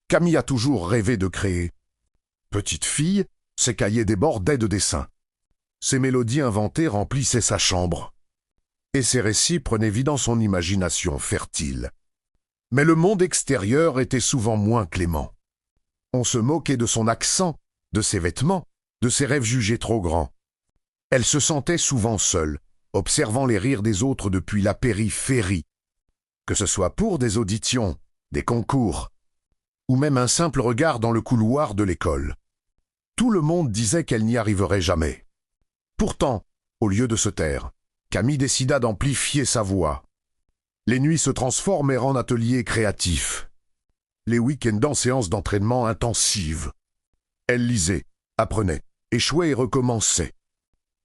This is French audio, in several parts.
Camille a toujours rêvé de créer. Petite fille, ses cahiers débordaient de dessins. Ses mélodies inventées remplissaient sa chambre. Et ses récits prenaient vie dans son imagination fertile. Mais le monde extérieur était souvent moins clément. On se moquait de son accent, de ses vêtements, de ses rêves jugés trop grands. Elle se sentait souvent seule, observant les rires des autres depuis la périphérie, que ce soit pour des auditions, des concours, ou même un simple regard dans le couloir de l'école. Tout le monde disait qu'elle n'y arriverait jamais. Pourtant, au lieu de se taire, Camille décida d'amplifier sa voix. Les nuits se transformèrent en ateliers créatifs. Les week-ends en séances d'entraînement intensives. Elle lisait, apprenait, échouait et recommençait.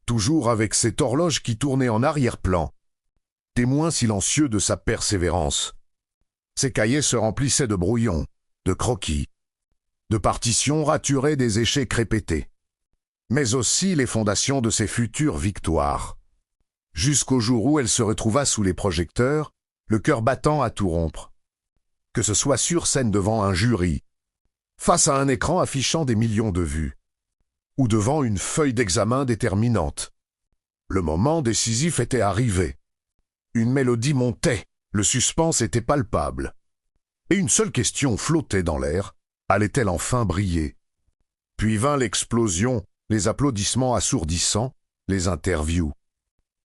Toujours avec cette horloge qui tournait en arrière-plan, témoin silencieux de sa persévérance. Ses cahiers se remplissaient de brouillons, de croquis, de partitions raturées des échecs répétés, mais aussi les fondations de ses futures victoires. Jusqu'au jour où elle se retrouva sous les projecteurs, le cœur battant à tout rompre. Que ce soit sur scène devant un jury, face à un écran affichant des millions de vues, ou devant une feuille d'examen déterminante. Le moment décisif était arrivé. Une mélodie montait, le suspense était palpable. Et une seule question flottait dans l'air, allait-elle enfin briller? Puis vint l'explosion, les applaudissements assourdissants, les interviews.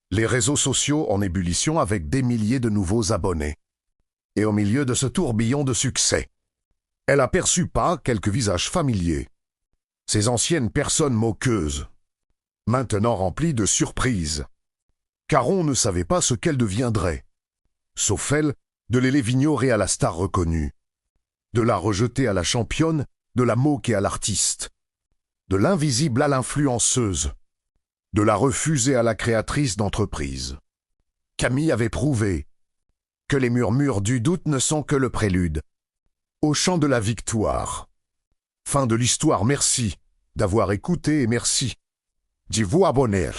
Les réseaux sociaux en ébullition avec des milliers de nouveaux abonnés. Et au milieu de ce tourbillon de succès, elle aperçut pas quelques visages familiers. Ces anciennes personnes moqueuses, maintenant remplies de surprises. Car on ne savait pas ce qu'elle deviendrait. Sauf elle, de les vignorer à la star reconnue. De la rejeter à la championne, de la moquer à l'artiste. De l'invisible à l'influenceuse. De la refuser à la créatrice d'entreprise. Camille avait prouvé que les murmures du doute ne sont que le prélude au chant de la victoire. Fin de l'histoire, merci d'avoir écouté et merci d'y vous abonner.